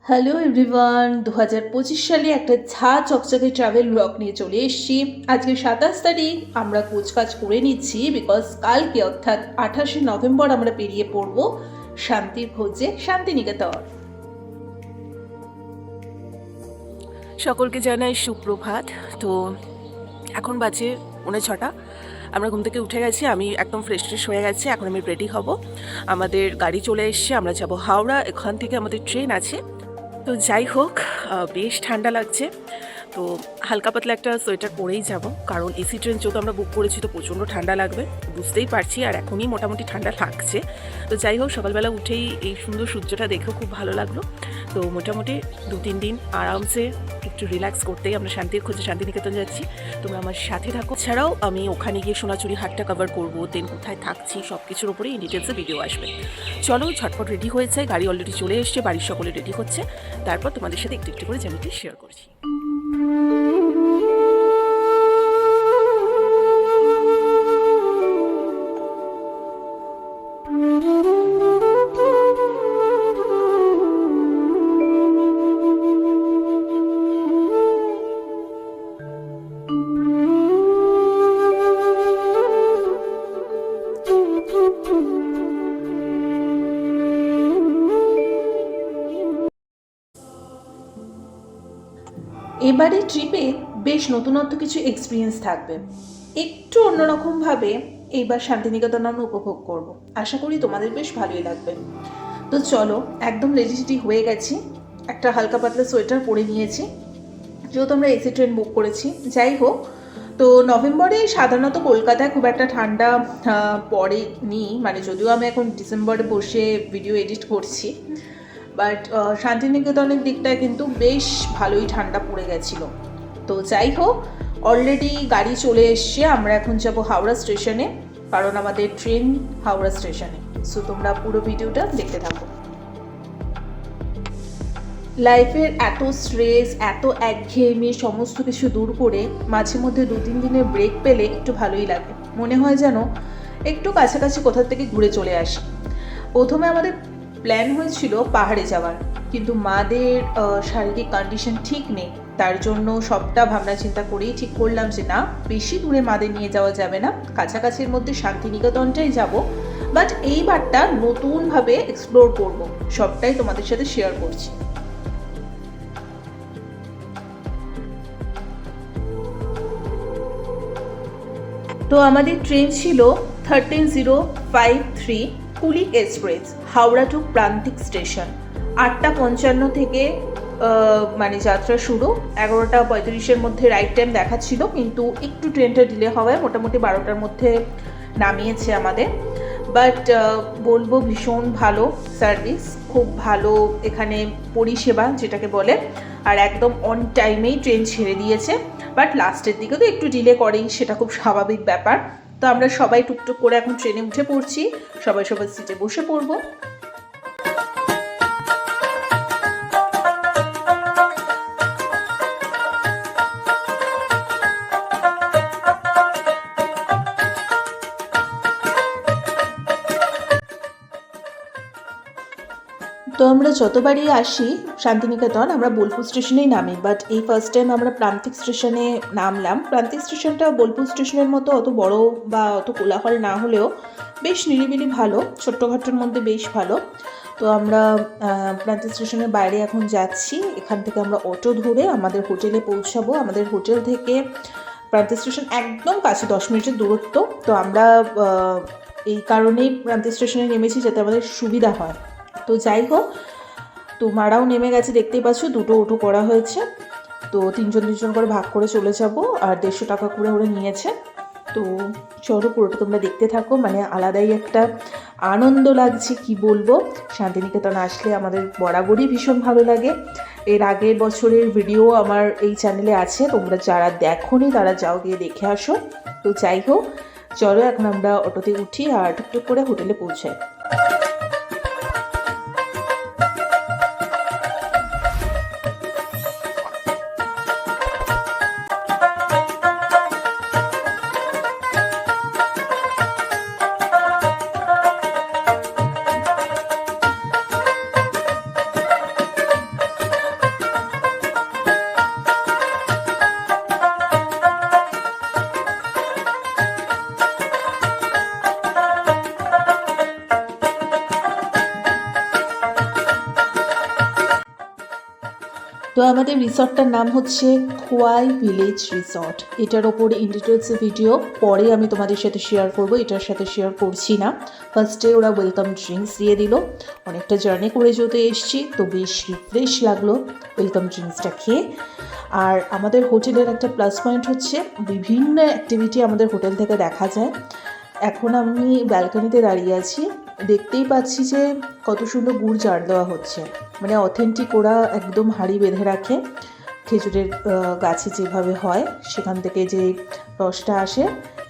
Hello everyone, 2025 সালে একটা ঝা চকচকে ট্রাভেল ব্লগ নিয়ে চলে এসেছি। আজকে 27 তারিখ, আমরা কোচকাজ করে নিচ্ছি বিকজ কালকে অর্থাৎ 28শে নভেম্বর আমরা বেরিয়ে পড়ব শান্তির খোঁজে শান্তিনিকেতন। সকলকে জানাই সুপ্রভাত। তো এখন বাজে 6:45। আমরা ঘুম থেকে উঠে গেছি, আমি একদম ফ্রেশ হয়ে গেছি। এখন আমি রেডি হব, আমাদের গাড়ি চলে এসছে, আমরা যাব হাওড়া। এখান থেকে আমাদের ট্রেন আছে। তো যাই হোক, বেশ ঠান্ডা লাগছে, তো হালকা পাতলা একটা সোয়েটার পরেই যাব, কারণ এসি ট্রেন যেহেতু আমরা বুক করেছি তো প্রচণ্ড ঠান্ডা লাগবে, বুঝতেই পারছি। আর এখনই মোটামুটি ঠান্ডা লাগছে। তো যাই হোক, সকালবেলা উঠেই এই সুন্দর সূর্যটা দেখেও খুব ভালো লাগলো। তো মোটামুটি 2-3 দিন আরামসে একটু রিল্যাক্স করতেই আমরা শান্তির খোঁজে শান্তিনিকেতন যাচ্ছি। তোমরা আমার সাথে থাকো। ছাড়াও আমি ওখানে গিয়ে সোনাচুরি হাটটা কভার করবো, দেন কোথায় থাকছি সব কিছুর উপরেই ইন ডিটেলসে ভিডিও আসবে। চলো ঝটপট রেডি হয়েছে, গাড়ি অলরেডি চলে এসছে, বাড়ির সকলে রেডি হচ্ছে। তারপর তোমাদের সাথে একটু একটু করে জার্নিটি শেয়ার করছি। এবারে ট্রিপে বেশ নতুনত্ব কিছু এক্সপিরিয়েন্স থাকবে, একটু অন্যরকমভাবে এইবার শান্তিনিকেতন আমরা উপভোগ করব। আশা করি তোমাদের বেশ ভালোই লাগবে। তো চলো, একদম রেডি হয়ে গেছি, একটা হালকা পাতলা সোয়েটার পরে নিয়েছি যেহেতু আমরা এসি ট্রেন বুক করেছি। যাই হোক, তো নভেম্বরে সাধারণত কলকাতায় খুব একটা ঠান্ডা পড়েনি, মানে যদিও আমি এখন ডিসেম্বরে বসে ভিডিও এডিট করছি, বাট শান্তিনিকেতনের দিকটায় কিন্তু বেশ ভালোই ঠান্ডা পড়ে গেছিলো। তো যাই হোক, অলরেডি গাড়ি চলে এসছে, আমরা এখন যাব হাওড়া স্টেশনে, কারণ আমাদের ট্রেন হাওড়া স্টেশনে। সো তোমরা পুরো ভিডিওটা দেখতে থাকো। লাইফের এত স্ট্রেস, এত একঘেয়েমি সমস্ত কিছু দূর করে মাঝে মধ্যে 2-3 দিনের ব্রেক পেলে একটু ভালোই লাগে। মনে হয় যেন একটু কাছাকাছি কোথা থেকে ঘুরে চলে আসি। প্রথমে আমাদের প্ল্যান হয়েছিল পাহাড়ে যাওয়ার, কিন্তু মাদের শারীরিক কন্ডিশন ঠিক নেই, তার জন্য সবটা ভাবনা চিন্তা করেই ঠিক করলাম যে না, বেশি দূরে মাদের নিয়ে যাওয়া যাবে না, কাছাকাছির মধ্যে শান্তিনিকেতনটাই যাব। বাট এইবারটা নতুনভাবে এক্সপ্লোর করব, সবটাই তোমাদের সাথে শেয়ার করছি। তো আমাদের ট্রেন ছিল 13053 কুলিক এক্সপ্রেস, হাওড়া টু প্রান্তিক স্টেশন। 8:55 থেকে মানে যাত্রা শুরু। 11:35-এর মধ্যে রাইট টাইম দেখাচ্ছিল, কিন্তু একটু ট্রেনটা ডিলে হওয়ায় মোটামুটি 12টার মধ্যে নামিয়েছে আমাদের। বাট বলবো ভীষণ ভালো সার্ভিস, খুব ভালো এখানে পরিষেবা যেটাকে বলে, আর একদম অন টাইমেই ট্রেন ছেড়ে দিয়েছে। বাট লাস্টের দিকে তো একটু ডিলে করেই, সেটা খুব স্বাভাবিক ব্যাপার। তো আমরা সবাই টুকটুক করে এখন ট্রেনে উঠে পড়ছি, সবাই সবার সিটে বসে পড়বো। তো আমরা যতবারই আসি শান্তিনিকেতন, আমরা বোলপুর স্টেশনেই নামি, বাট এই ফার্স্ট টাইম আমরা প্রান্তিক স্টেশনে নামলাম। প্রান্তিক স্টেশনটা বোলপুর স্টেশনের মতো অত বড় বা অত কোলাহল না হলেও বেশ নিরিবিলি ভালো, ছোট্টখাট্টোর মধ্যে বেশ ভালো। তো আমরা প্রান্তিক স্টেশনের বাইরে এখন যাচ্ছি, এখান থেকে আমরা অটো ধরে আমাদের হোটেলে পৌঁছাবো। আমাদের হোটেল থেকে প্রান্তিক স্টেশন একদম কাছে, 10 মিনিটের দূরত্ব। তো আমরা এই কারণেই প্রান্তিক স্টেশনে নেমেছি যাতে আমাদের সুবিধা হয়। তো যাই হোক, তো মারাও নেমে গেছে, দেখতেই পাচ্ছ, 2টো অটো করা হয়েছে। তো 3জন করে ভাগ করে চলে যাব, আর 150 টাকা করে ওরা নিয়েছে। তো চলো পুরোটা তোমরা দেখতে থাকো, মানে আলাদাই একটা আনন্দ লাগছে, কি বলবো। শান্তিনিকেতন আসলে আমাদের বরাবরই ভীষণ ভালো লাগে। এর আগের বছরের ভিডিও আমার এই চ্যানেলে আছে, তোমরা যারা দেখোনি তারা যাও গিয়ে দেখে আসো। তো যাই হোক, চলো এখন আমরা অটোতে উঠি আর টুকটুক করে হোটেলে পৌঁছাই। তো আমাদের রিসর্টটার নাম হচ্ছে খোয়াই ভিলেজ রিসর্ট। এটার ওপর ইন ডিটেলস ভিডিও পরে আমি তোমাদের সাথে শেয়ার করব, এটার সাথে শেয়ার করছি না। ফার্স্টে ওরা ওয়েলকাম ড্রিঙ্কস দিয়ে দিল। অনেকটা জার্নি করে যেতে এসেছি, তো বেশ রিফ্রেশ লাগলো ওয়েলকাম ড্রিঙ্কসটা খেয়ে। আর আমাদের হোটেলের একটা প্লাস পয়েন্ট হচ্ছে বিভিন্ন অ্যাক্টিভিটি আমাদের হোটেল থেকে দেখা যায়। এখন আমি ব্যালকনিতে দাঁড়িয়ে আছি, দেখতেই পাচ্ছি যে কত সুন্দর গুড় জার দেওয়া হচ্ছে, মানে অথেন্টিক। ওরা একদম হাঁড়ি বেঁধে রাখে, খেজুরের গাছে যেভাবে হয় সেখান থেকে যে রসটা আসে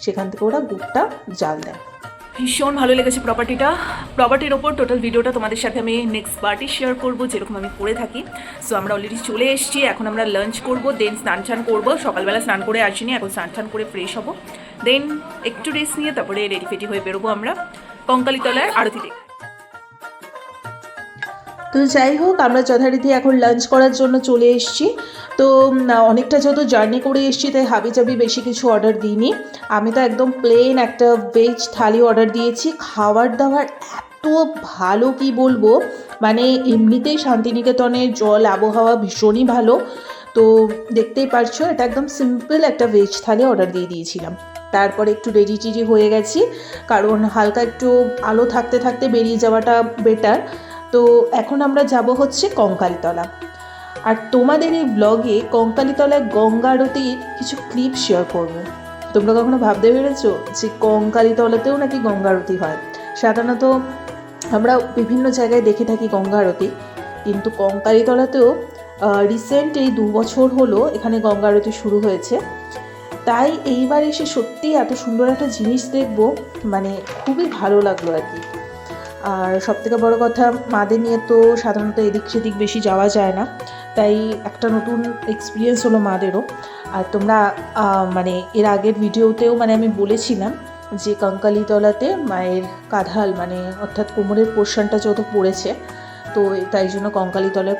সেখান থেকে ওরা গুড়টা জাল দেয়। ভীষণ ভালো লেগেছে প্রপার্টির ওপর টোটাল ভিডিওটা তোমাদের সাথে আমি নেক্সট পার্টি শেয়ার করবো, যেরকম আমি করে থাকি। সো আমরা অলরেডি চলে এসেছি, এখন আমরা লাঞ্চ করবো, দেন স্নান করবো। সকালবেলা স্নান করে আসিনি, এখন স্নান করে ফ্রেশ হবো, দেন একটু রেস্ট নিয়ে তারপরে রেডি ফেডি হয়ে বেরোবো আমরা কঙ্কালীতলার আরতি দেখতে। তো যাই হোক, আমরা যথারীতি এখন লাঞ্চ করার জন্য চলে এসেছি। তো অনেকটা যেহেতু জার্নি করে এসেছি তাই হাবিজাবি বেশি কিছু অর্ডার দিইনি। আমি তো একদম প্লেন একটা ভেজ থালি অর্ডার দিয়েছি। খাবার দাবার এত ভালো কি বলবো, মানে এমনিতেই শান্তিনিকেতনের জল আবহাওয়া ভীষণই ভালো। তো দেখতেই পারছো, এটা একদম সিম্পল একটা ভেজ থালি অর্ডার দিয়ে দিয়েছিলাম। তারপরে একটু রেডি টেডি হয়ে গেছি, কারণ হালকা একটু আলো থাকতে থাকতে বেরিয়ে যাওয়াটা বেটার। তো এখন আমরা যাব হচ্ছে কঙ্কালীতলা। আর তোমাদের এই ব্লগে কঙ্কালীতলায় গঙ্গা আরতির কিছু ক্লিপ শেয়ার করব। তোমরা কখনো ভাবতে পেরেছো যে কঙ্কালীতলাতেও নাকি গঙ্গা আরতি হয়? সাধারণত আমরা বিভিন্ন জায়গায় দেখে থাকি গঙ্গা আরতি, কিন্তু কঙ্কালীতলাতেও রিসেন্ট এই 2 বছর হলো এখানে গঙ্গা আরতি শুরু হয়েছে। তাই এইবার এসে সত্যি এত সুন্দর একটা জিনিস দেখবো, মানে খুবই ভালো লাগলো আর কি। আর সবথেকে বড় কথা, মাদের নিয়ে তো সাধারণত এদিক সেদিক বেশি যাওয়া যায় না, তাই একটা নতুন এক্সপিরিয়েন্স হলো মাদেরও। আর তোমরা মানে এর আগের ভিডিওতেও মানে আমি বলেছিলাম যে কঙ্কালীতলাতে মায়ের কাঁধাল, মানে অর্থাৎ কোমরের পোর্শনটা যত পড়েছে, তো তাই জন্য কঙ্কালীতলার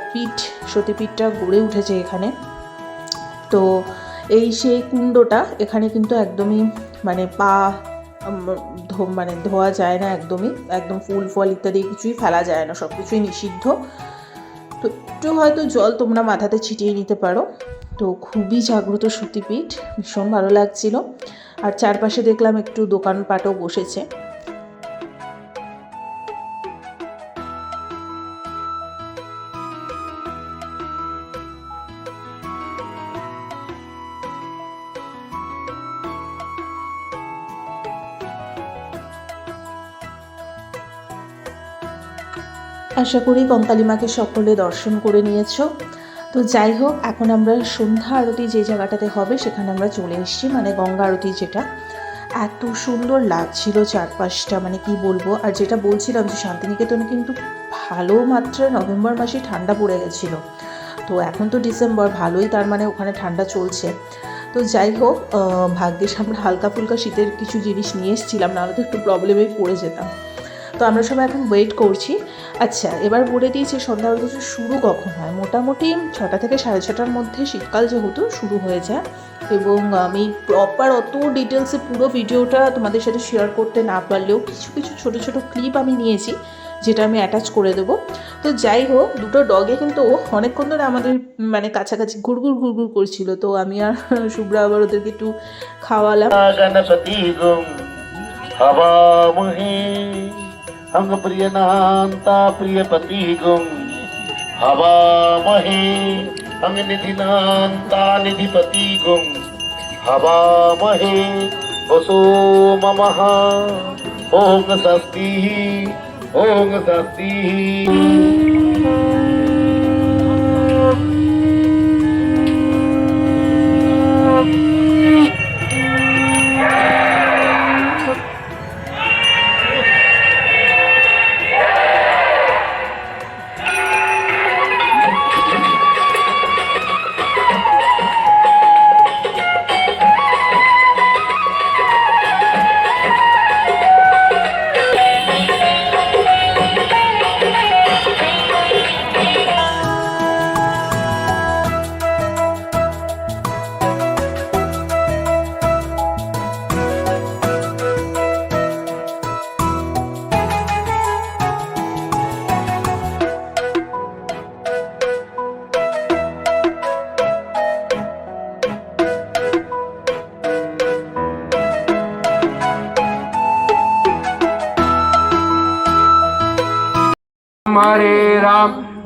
সতীপীঠটা গড়ে উঠেছে এখানে। তো এই সেই কুণ্ডটা এখানে কিন্তু একদমই মানে পা মানে ধোয়া যায় না, একদম ফুল ফল ইত্যাদি কিছুই ফেলা যায় না, সব কিছুই নিষিদ্ধ। তো একটু হয়তো জল তোমরা মাথাতে ছিটিয়ে নিতে পারো। তো খুবই জাগ্রত সতীপীঠ, ভীষণ ভালো লাগছিল। আর চারপাশে দেখলাম একটু দোকানপাটও বসেছে। আশা করি কঙ্কালী মাকে সকলে দর্শন করে নিয়েছো। তো যাই হোক, এখন আমরা সন্ধ্যা আরতি যে জায়গাটাতে হবে সেখানে আমরা চলে এসেছি, মানে গঙ্গা আরতি যেটা। এত সুন্দর লাগছিল চারপাশটা, মানে কি বলবো। আর যেটা বলছিলাম যে শান্তিনিকেতনে কিন্তু ভালো মাত্রায় নভেম্বর মাসে ঠান্ডা পড়ে গেছিলো, তো এখন তো ডিসেম্বর, ভালোই তার মানে ওখানে ঠান্ডা চলছে। তো যাই হোক, ভাগ্যিস আমরা হালকা ফুলকা শীতের কিছু জিনিস নিয়ে এসেছিলাম, নাহলে তো একটু প্রবলেমেই পড়ে যেতাম। তো আমরা সবাই এখন ওয়েট করছি। আচ্ছা, এবার বলে দিয়েছি সন্ধ্যা আরতি শুরু কখন হয়। মোটামুটি 6টা থেকে 6:30টার মধ্যে, শীতকাল যেহেতু, শুরু হয়ে যায়। এবং আমি প্রপার অত ডিটেলসে পুরো ভিডিওটা তোমাদের সাথে শেয়ার করতে না পারলেও কিছু কিছু ছোটো ছোটো ক্লিপ আমি নিয়েছি, যেটা আমি অ্যাটাচ করে দেবো। তো যাই হোক, দুটো ডগে কিন্তু অনেকক্ষণ ধরে আমাদের মানে কাছাকাছি ঘুরঘুর করছিল। তো আমি আর শুভ্রা আবার ওদেরকে একটু খাওয়ালাম। গণপতি গুম হবামহে अंग प्रियनान्ता प्रियपति गुम हवामहे अंग निधिनान्ता निधिपति गुम हवामहे वसो ममः ओं स्वस्ति ओं स्वस्ति।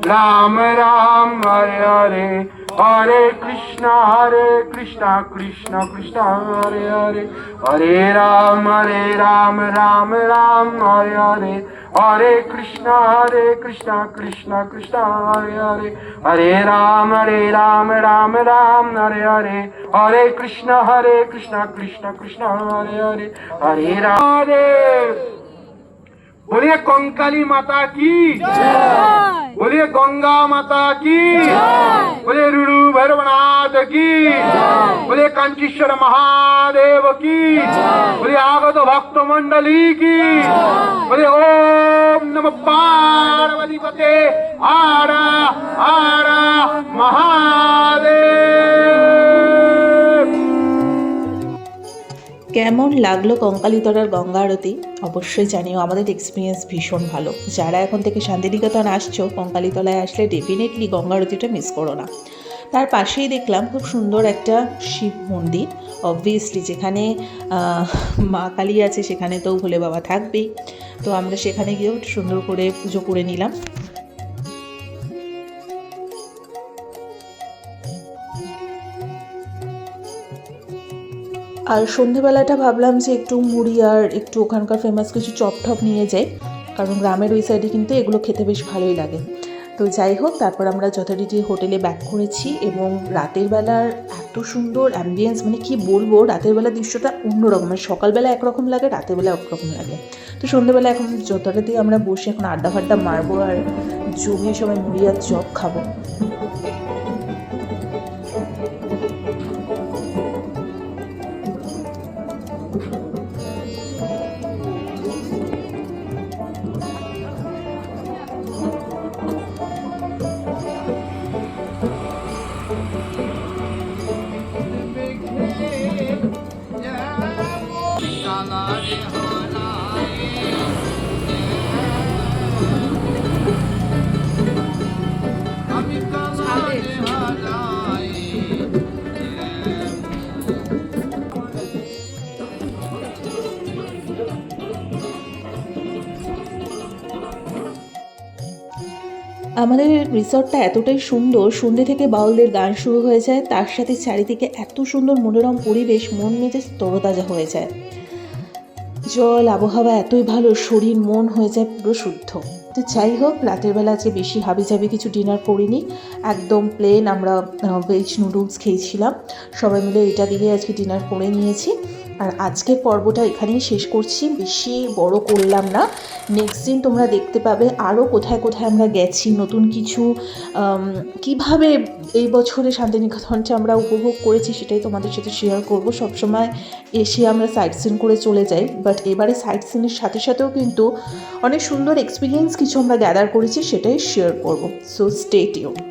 Ram Ram Hare Hare Hare Krishna Krishna Krishna Hare Hare Hare Ram Ram Ram Hare Hare Hare Krishna Krishna Krishna Hare Hare Hare Ram Ram Hare Hare Hare Krishna Krishna Krishna Hare Hare Hare Ram बोलिए कंकाली माता की जय, बोलिए गंगा माता की जय, बोलिए रुडू भैरवनाथ की जय, बोलिए कांचीश्वर महादेव की जय, बोलिए आगत भक्त मंडली की जय, बोलिए ओम नमः पार्वती पते हर हर महादेव। কেমন লাগলো কঙ্কালীতলার গঙ্গা আরতি অবশ্যই জানিও। আমাদের এক্সপিরিয়েন্স ভীষণ ভালো। যারা এখন থেকে শান্তিনিকেতন আসছো, কঙ্কালীতলায় আসলে ডেফিনেটলি গঙ্গা আরতিটা মিস করো না। তার পাশেই দেখলাম খুব সুন্দর একটা শিব মন্দির, অবভিয়াসলি যেখানে মা কালী আছে সেখানে তো ভোলে বাবা থাকবেই। তো আমরা সেখানে গিয়েও সুন্দর করে পুজো করে নিলাম। আর সন্ধেবেলাটা ভাবলাম যে একটু মুড়ি আর একটু ওখানকার ফেমাস কিছু চপ টপ নিয়ে যাই, কারণ গ্রামের ওই সাইডে কিন্তু এগুলো খেতে বেশ ভালোই লাগে। তো যাই হোক, তারপর আমরা যথারীতি হোটেলে ব্যাক করেছি এবং রাতের বেলার এত সুন্দর অ্যাম্বিয়েন্স, মানে কি বলবো, রাতের বেলার দৃশ্যটা অন্যরকম। মানে সকালবেলা একরকম লাগে, রাতের বেলা একরকম লাগে। তো সন্ধ্যেবেলা এখন যথারীতি আমরা বসে এখন আড্ডা ফাড্ডা মারবো আর জমিয়ে সবাই মুড়ি আর চপ খাবো। আমাদের রিসর্টটা এতটাই সুন্দর, সন্ধ্যে থেকে বাউলদের গান শুরু হয়ে যায়, তার সাথে চারিদিকে এত সুন্দর মনোরম পরিবেশ, মন মেজাজ তরতাজা হয়ে যায়। জল আবহাওয়া এতই ভালো, শরীর মন হয়ে যায় পুরো শুদ্ধ। তো যাই হোক, রাতের বেলা যে বেশি হাবিজাবি কিছু ডিনার করিনি, একদম প্লেন আমরা ভেজ নুডলস খেয়েছিলাম সবাই মিলে, এটা দিয়ে আজকে ডিনার করে নিয়েছি। আর আজকের পর্বটা এখানেই শেষ করছি, বেশি বড় করলাম না। নেক্সট দিন তোমরা দেখতে পাবে আরও কোথায় কোথায় আমরা গেছি, নতুন কিছু কিভাবে এই বছরে শান্তিনিকেতনটা আমরা উপভোগ করেছি সেটাই তোমাদের সাথে শেয়ার করব। সবসময় এসে আমরা সাইট সিন করে চলে যাই, বাট এবারে সাইট সিনের সাথে সাথেও কিন্তু অনেক সুন্দর এক্সপিরিয়েন্স কিছু আমরা গ্যাদার করেছি, সেটাই শেয়ার করব। So stay tuned.